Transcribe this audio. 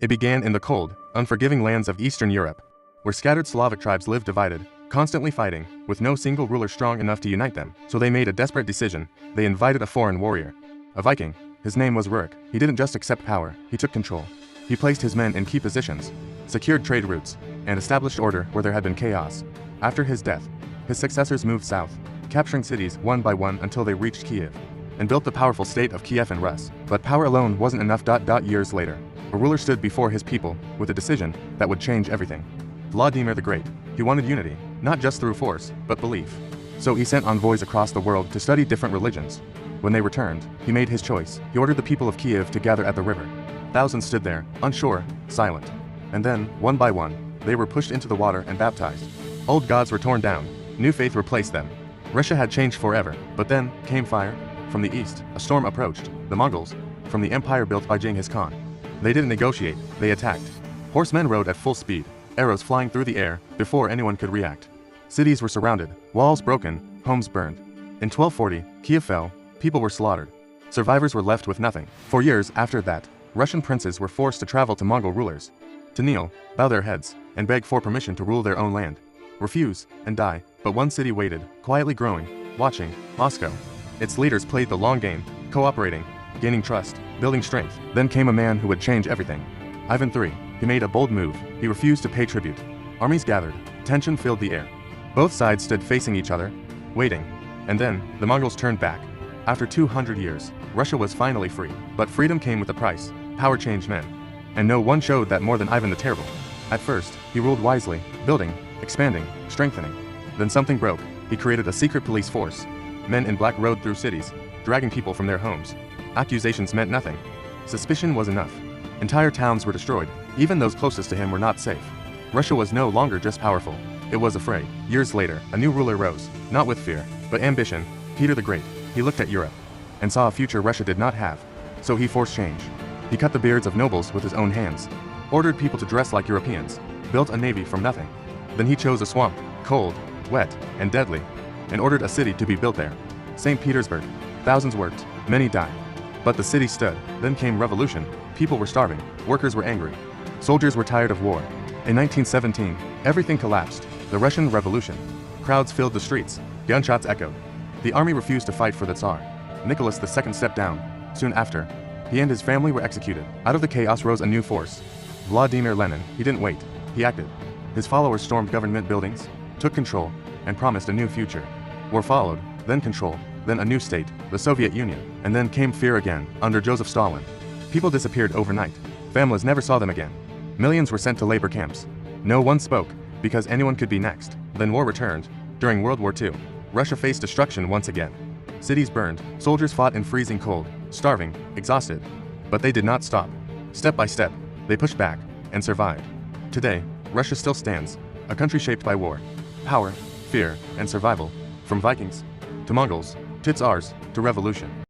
It began in the cold, unforgiving lands of Eastern Europe, where scattered Slavic tribes lived divided, constantly fighting, with no single ruler strong enough to unite them. So they made a desperate decision. They invited a foreign warrior, a Viking. His name was Rus. He didn't just accept power, he took control. He placed his men in key positions, secured trade routes, and established order where there had been chaos. After his death, his successors moved south, capturing cities one by one until they reached Kiev, and built the powerful state of Kievan Rus. But power alone wasn't enough. Years later, a ruler stood before his people with a decision that would change everything. Vladimir the Great. He wanted unity, not just through force, but belief. So he sent envoys across the world to study different religions. When they returned, he made his choice. He ordered the people of Kiev to gather at the river. Thousands stood there, unsure, silent. And then, one by one, they were pushed into the water and baptized. Old gods were torn down, new faith replaced them. Russia had changed forever, but then came fire. From the east, a storm approached, the Mongols, from the empire built by Genghis Khan. They didn't negotiate, they attacked. Horsemen rode at full speed, arrows flying through the air before anyone could react. Cities were surrounded, walls broken, homes burned. In 1240, Kiev fell, people were slaughtered. Survivors were left with nothing. For years after that, Russian princes were forced to travel to Mongol rulers, to kneel, bow their heads, and beg for permission to rule their own land. Refuse, and die. But one city waited, quietly growing, watching, Moscow. Its leaders played the long game, cooperating, gaining trust, building strength. Then came a man who would change everything. Ivan III. He made a bold move. He refused to pay tribute. Armies gathered. Tension filled the air. Both sides stood facing each other, waiting. And then, the Mongols turned back. After 200 years, Russia was finally free. But freedom came with a price. Power changed men. And no one showed that more than Ivan the Terrible. At first, he ruled wisely, building, expanding, strengthening. Then something broke. He created a secret police force. Men in black rode through cities, dragging people from their homes. Accusations meant nothing. Suspicion was enough. Entire towns were destroyed. Even those closest to him were not safe. Russia was no longer just powerful. It was afraid. Years later, a new ruler rose, not with fear, but ambition. Peter the Great. He looked at Europe and saw a future Russia did not have. So he forced change. He cut the beards of nobles with his own hands, ordered people to dress like Europeans, built a navy from nothing. Then he chose a swamp, cold, wet, and deadly, and ordered a city to be built there. St. Petersburg. Thousands worked, many died. But the city stood. Then came revolution. People were starving, workers were angry, soldiers were tired of war. In 1917, everything collapsed. The Russian Revolution. Crowds filled the streets, gunshots echoed. The army refused to fight for the Tsar. Nicholas II stepped down. Soon after, he and his family were executed. Out of the chaos rose a new force. Vladimir Lenin. He didn't wait, he acted. His followers stormed government buildings, took control, and promised a new future. War followed, then control, then a new state, the Soviet Union, and then came fear again, under Joseph Stalin. People disappeared overnight. Families never saw them again. Millions were sent to labor camps. No one spoke, because anyone could be next. Then war returned. During World War II, Russia faced destruction once again. Cities burned, soldiers fought in freezing cold, starving, exhausted. But they did not stop. Step by step, they pushed back, and survived. Today, Russia still stands, a country shaped by war, power, fear, and survival, from Vikings to Mongols, to tsars, to revolution.